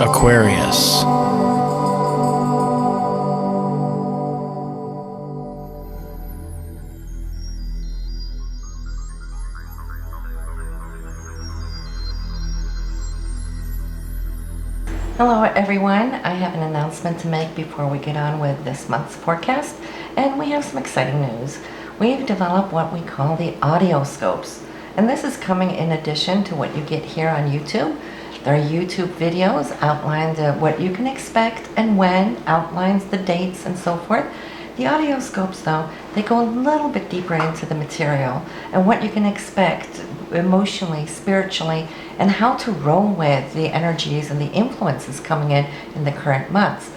Aquarius. Hello everyone, I have an announcement to make before we get on with this month's forecast, and we have some exciting news. We've developed what we call the audioscopes, and this is coming in addition to what you get here on YouTube. There are YouTube videos outlined what you can expect and when, outlines the dates and so forth. The audioscopes though, they go a little bit deeper into the material and what you can expect emotionally, spiritually, and how to roll with the energies and the influences coming in the current months.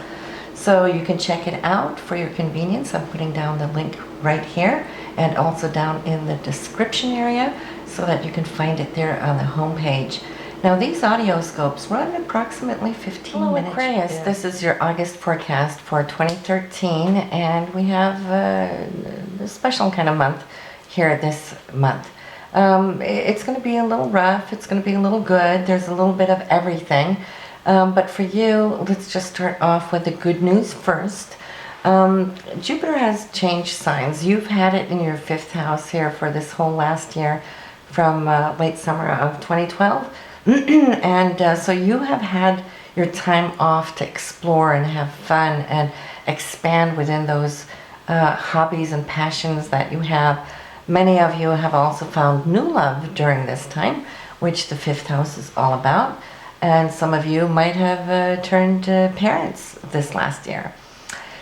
So you can check it out for your convenience. I'm putting down the link right here and also down in the description area so that you can find it there on the home page. Now these audioscopes run approximately 15 minutes. Aquarius, this is your August forecast for 2013, and we have a special kind of month here this month. It's going to be a little rough, it's going to be a little good, there's a little bit of everything. But for you, let's just start off with the good news first. Jupiter has changed signs. You've had it in your 5th house here for this whole last year from late summer of 2012. And so you have had your time off to explore and have fun and expand within those hobbies and passions that you have. Many of you have also found new love during this time, which the 5th house is all about. And some of you might have turned parents this last year.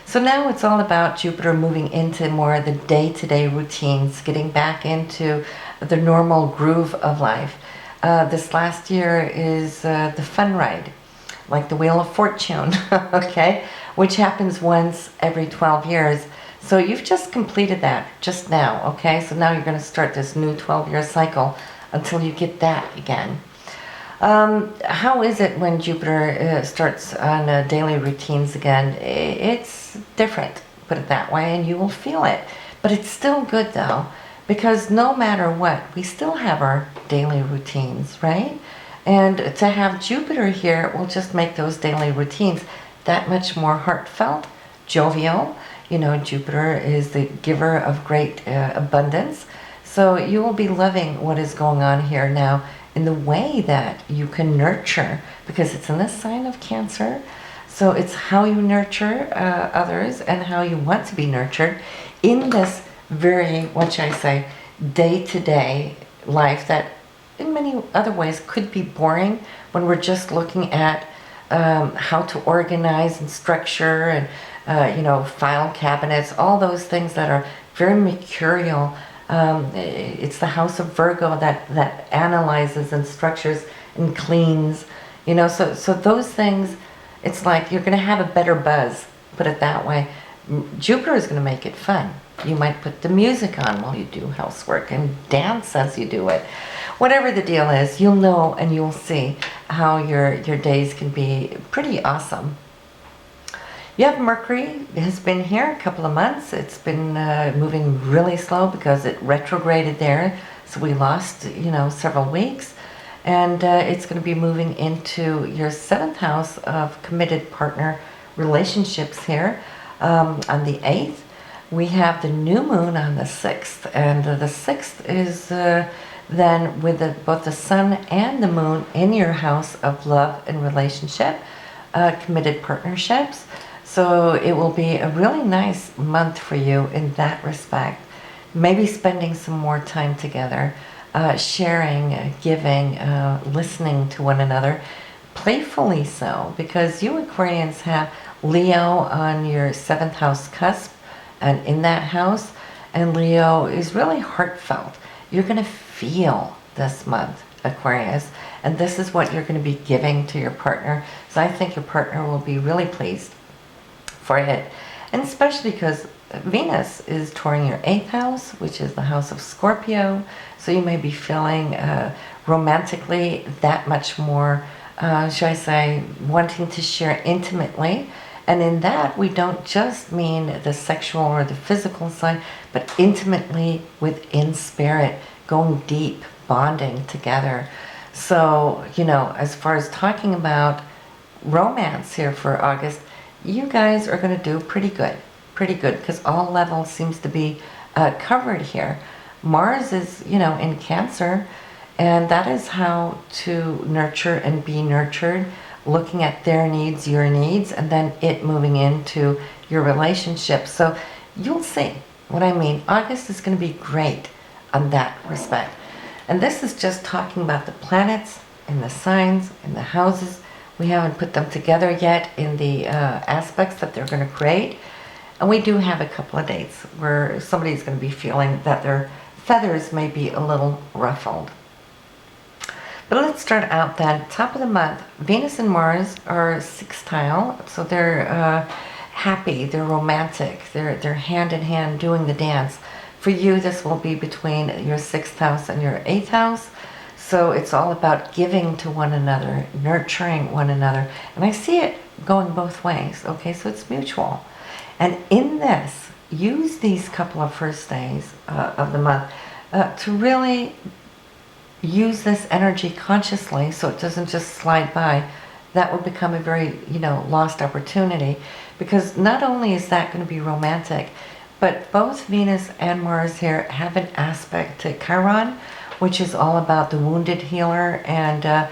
So now it's all about Jupiter moving into more of the day-to-day routines, getting back into the normal groove of life. This last year is the fun ride, like the Wheel of Fortune, okay, which happens once every 12 years. So you've just completed that just now, okay? So now you're going to start this new 12-year cycle until you get that again. How is it when Jupiter starts on daily routines again? It's different, put it that way, and you will feel it. But it's still good though, because no matter what, we still have our daily routines, right? And to have Jupiter here will just make those daily routines that much more heartfelt, jovial. You know, Jupiter is the giver of great abundance. So you will be loving what is going on here now in the way that you can nurture, because it's in the sign of Cancer. So it's how you nurture others and how you want to be nurtured in this very, what should I say, day-to-day life that in many other ways could be boring when we're just looking at how to organize and structure and file cabinets, all those things that are very mercurial. It's the house of Virgo that analyzes and structures and cleans, so those things, it's like you're going to have a better buzz, put it that way. Jupiter is going to make it fun. You might put the music on while you do housework and dance as you do it. Whatever the deal is, you'll know and you'll see how your days can be pretty awesome. You have Mercury has been here a couple of months. It's been moving really slow because it retrograded there. So we lost, several weeks. And it's going to be moving into your 7th house of committed partner relationships here on the 8th. We have the new moon on the 6th. And the 6th is then with both the sun and the moon in your house of love and relationship, committed partnerships. So it will be a really nice month for you in that respect. Maybe spending some more time together, sharing, giving, listening to one another, playfully so, because you Aquarians have Leo on your 7th house cusp and in that house, and Leo is really heartfelt. You're going to feel this month, Aquarius, and this is what you're going to be giving to your partner. So I think your partner will be really pleased for it, and especially because Venus is touring your 8th house, which is the house of Scorpio, so you may be feeling romantically that much more, should I say, wanting to share intimately. And in that, we don't just mean the sexual or the physical side, but intimately within spirit, going deep, bonding together. So, as far as talking about romance here for August, you guys are going to do pretty good, because all levels seems to be covered here. Mars is, in Cancer, and that is how to nurture and be nurtured, looking at their needs, your needs, and then it moving into your relationship. So you'll see what I mean. August is going to be great on that respect. And this is just talking about the planets and the signs and the houses. We haven't put them together yet in the aspects that they're going to create. And we do have a couple of dates where somebody's going to be feeling that their feathers may be a little ruffled. But let's start out then. Top of the month, Venus and Mars are sextile, so they're happy, they're romantic, they're hand in hand doing the dance. For you, this will be between your 6th house and your 8th house. So it's all about giving to one another, nurturing one another. And I see it going both ways, okay? So it's mutual. And in this, use these couple of first days of the month to really use this energy consciously so it doesn't just slide by. That will become a very, lost opportunity, because not only is that going to be romantic, but both Venus and Mars here have an aspect to Chiron, which is all about the wounded healer, and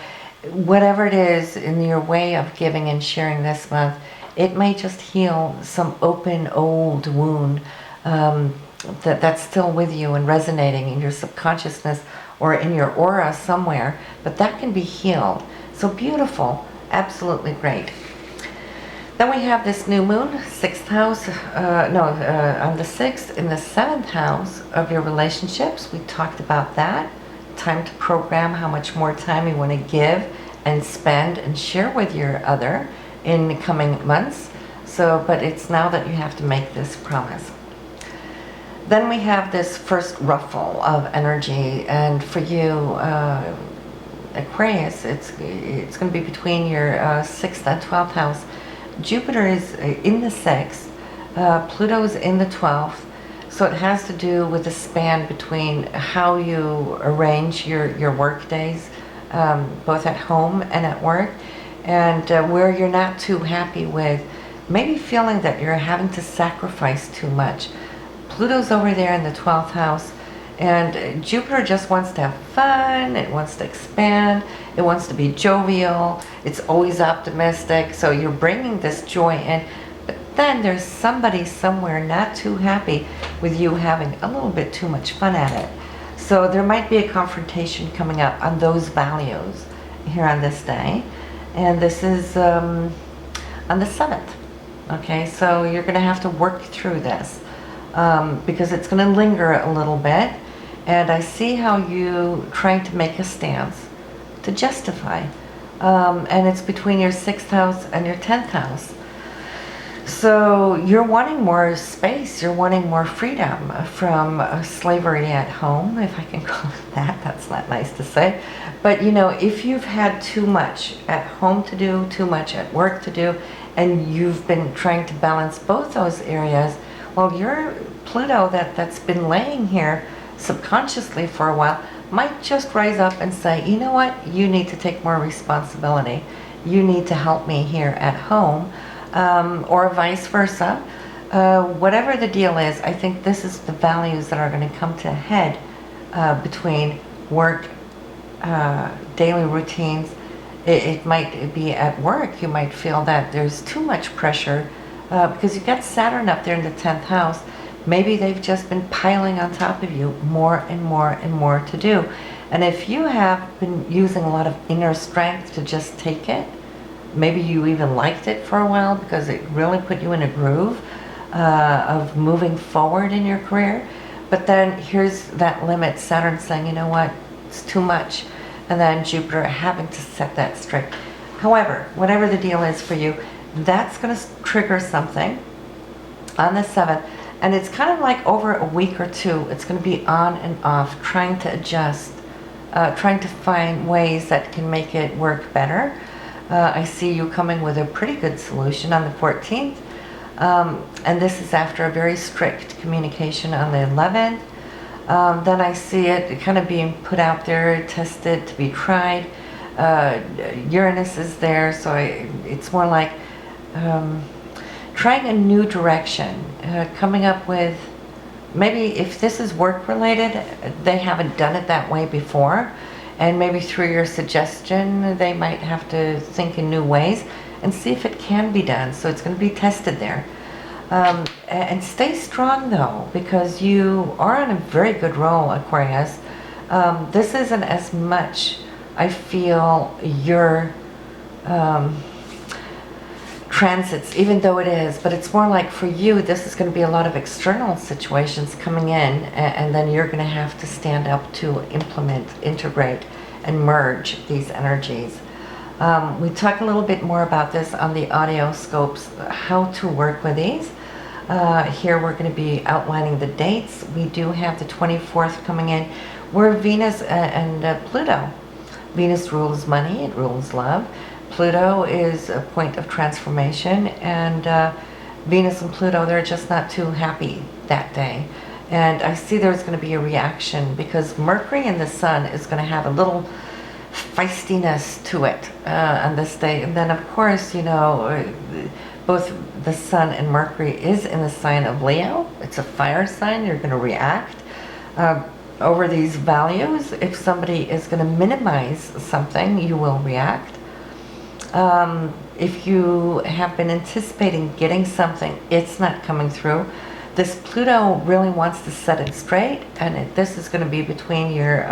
whatever it is in your way of giving and sharing this month, it may just heal some open old wound that's still with you and resonating in your subconsciousness or in your aura somewhere, but that can be healed. So beautiful, absolutely great. Then we have this new moon, 6th house, on the 6th, in the 7th house of your relationships. We talked about that. Time to program how much more time you want to give and spend and share with your other in the coming months. So, but it's now that you have to make this promise. Then we have this first ruffle of energy, and for you, Aquarius, it's going to be between your 6th and 12th house. Jupiter is in the 6th, Pluto's in the 12th, so it has to do with the span between how you arrange your work days, both at home and at work, and where you're not too happy with, maybe feeling that you're having to sacrifice too much. Pluto's over there in the 12th house, and Jupiter just wants to have fun, it wants to expand, it wants to be jovial, it's always optimistic, so you're bringing this joy in, but then there's somebody somewhere not too happy with you having a little bit too much fun at it. So there might be a confrontation coming up on those values here on this day, and this is on the 7th, okay? So you're going to have to work through this. Because it's going to linger a little bit, and I see how you trying to make a stance to justify, and it's between your 6th house and your 10th house. So you're wanting more space, you're wanting more freedom from slavery at home, if I can call it that. That's not nice to say, but if you've had too much at home to do, too much at work to do, and you've been trying to balance both those areas, well, your Pluto that's been laying here subconsciously for a while might just rise up and say, you know what, you need to take more responsibility. You need to help me here at home, or vice versa. Whatever the deal is, I think this is the values that are going to come to a head between work, daily routines. It might be at work, you might feel that there's too much pressure because you've got Saturn up there in the 10th house. Maybe they've just been piling on top of you more and more and more to do. And if you have been using a lot of inner strength to just take it, maybe you even liked it for a while because it really put you in a groove of moving forward in your career. But then here's that limit, Saturn saying, you know what, it's too much. And then Jupiter having to set that straight. However, whatever the deal is for you, that's going to trigger something on the 7th. And it's kind of like over a week or two, it's going to be on and off, trying to adjust, trying to find ways that can make it work better. I see you coming with a pretty good solution on the 14th. And this is after a very strict communication on the 11th. Then I see it kind of being put out there, tested, to be tried. Uranus is there, so it's more like trying a new direction, coming up with, maybe if this is work related, they haven't done it that way before, and maybe through your suggestion they might have to think in new ways and see if it can be done. So it's going to be tested there. And stay strong though, because you are on a very good roll, Aquarius. This isn't as much, I feel, your transits, even though it is, but it's more like for you, this is going to be a lot of external situations coming in, and then you're going to have to stand up to implement, integrate, and merge these energies. We talk a little bit more about this on the audio scopes, how to work with these. Here we're going to be outlining the dates. We do have the 24th coming in, where Venus and Pluto. Venus rules money, it rules love. Pluto is a point of transformation, and Venus and Pluto, they're just not too happy that day. And I see there's going to be a reaction because Mercury and the Sun is going to have a little feistiness to it on this day. And then of course, you know, both the Sun and Mercury is in the sign of Leo. It's a fire sign. You're going to react over these values. If somebody is going to minimize something, you will react. If you have been anticipating getting something, it's not coming through. This Pluto really wants to set it straight, and this is going to be between your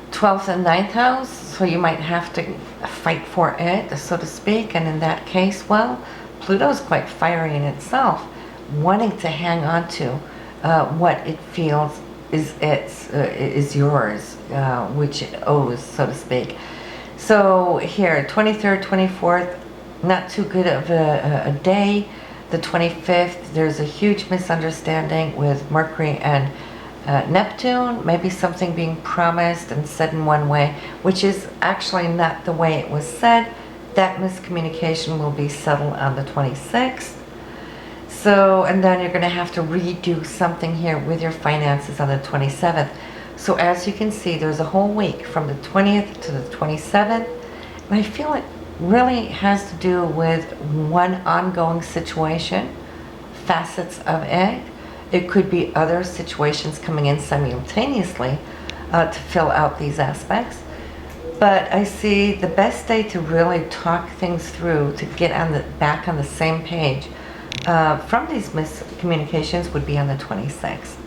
12th and 9th house, so you might have to fight for it, so to speak. And in that case, well, Pluto's quite fiery in itself, wanting to hang on to what it feels is yours, which it owes, so to speak. So here, 23rd, 24th, not too good of a day. The 25th, there's a huge misunderstanding with Mercury and Neptune. Maybe something being promised and said in one way, which is actually not the way it was said. That miscommunication will be settled on the 26th. So, and then you're going to have to redo something here with your finances on the 27th. So as you can see, there's a whole week from the 20th to the 27th. And I feel it really has to do with one ongoing situation, facets of it. It could be other situations coming in simultaneously to fill out these aspects. But I see the best day to really talk things through, to get back on the same page from these miscommunications would be on the 26th.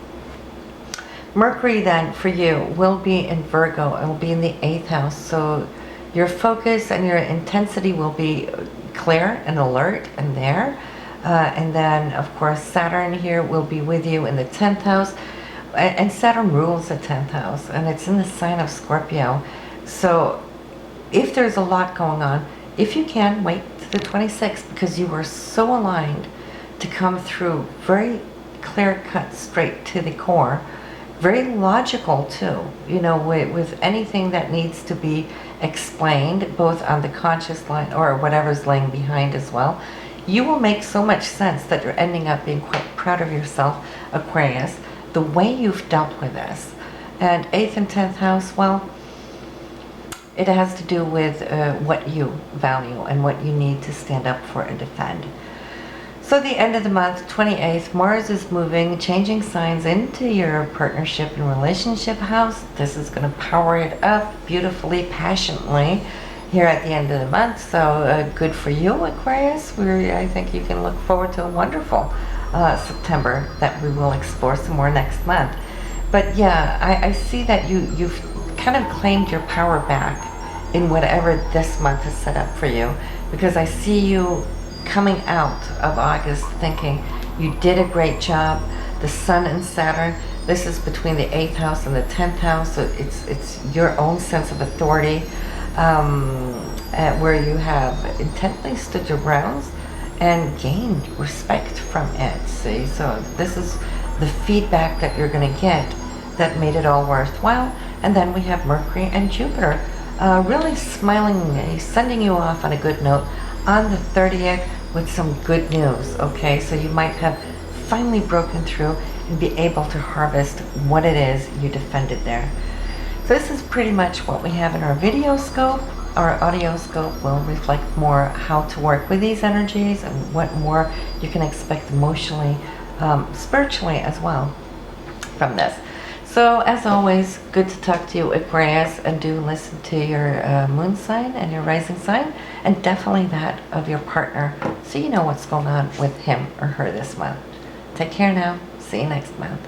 Mercury then for you will be in Virgo. It will be in the 8th house. So your focus and your intensity will be clear and alert and there. And then of course Saturn here will be with you in the 10th house. And Saturn rules the 10th house, and it's in the sign of Scorpio. So if there's a lot going on, if you can, wait to the 26th, because you are so aligned to come through very clear cut, straight to the core. Very logical too, you know, with anything that needs to be explained, both on the conscious line or whatever's laying behind as well. You will make so much sense that you're ending up being quite proud of yourself, Aquarius, the way you've dealt with this. And 8th and 10th house, well, it has to do with what you value and what you need to stand up for and defend. So the end of the month, 28th, Mars is moving, changing signs into your partnership and relationship house. This is going to power it up beautifully, passionately here at the end of the month. So good for you, Aquarius. I think you can look forward to a wonderful September that we will explore some more next month. But yeah, I see that you've kind of claimed your power back in whatever this month has set up for you, because I see you coming out of August thinking you did a great job. The Sun and Saturn, this is between the 8th house and the 10th house, so it's your own sense of authority, where you have intently stood your grounds and gained respect from it. See, so this is the feedback that you're going to get that made it all worthwhile. And then we have Mercury and Jupiter really smiling, sending you off on a good note on the 30th with some good news. Okay, so you might have finally broken through and be able to harvest what it is you defended there. So this is pretty much what we have in our video scope. Our audio scope will reflect more how to work with these energies and what more you can expect emotionally, spiritually as well from this. So as always, good to talk to you, Aquarius, and do listen to your moon sign and your rising sign, and definitely that of your partner, so you know what's going on with him or her this month. Take care now. See you next month.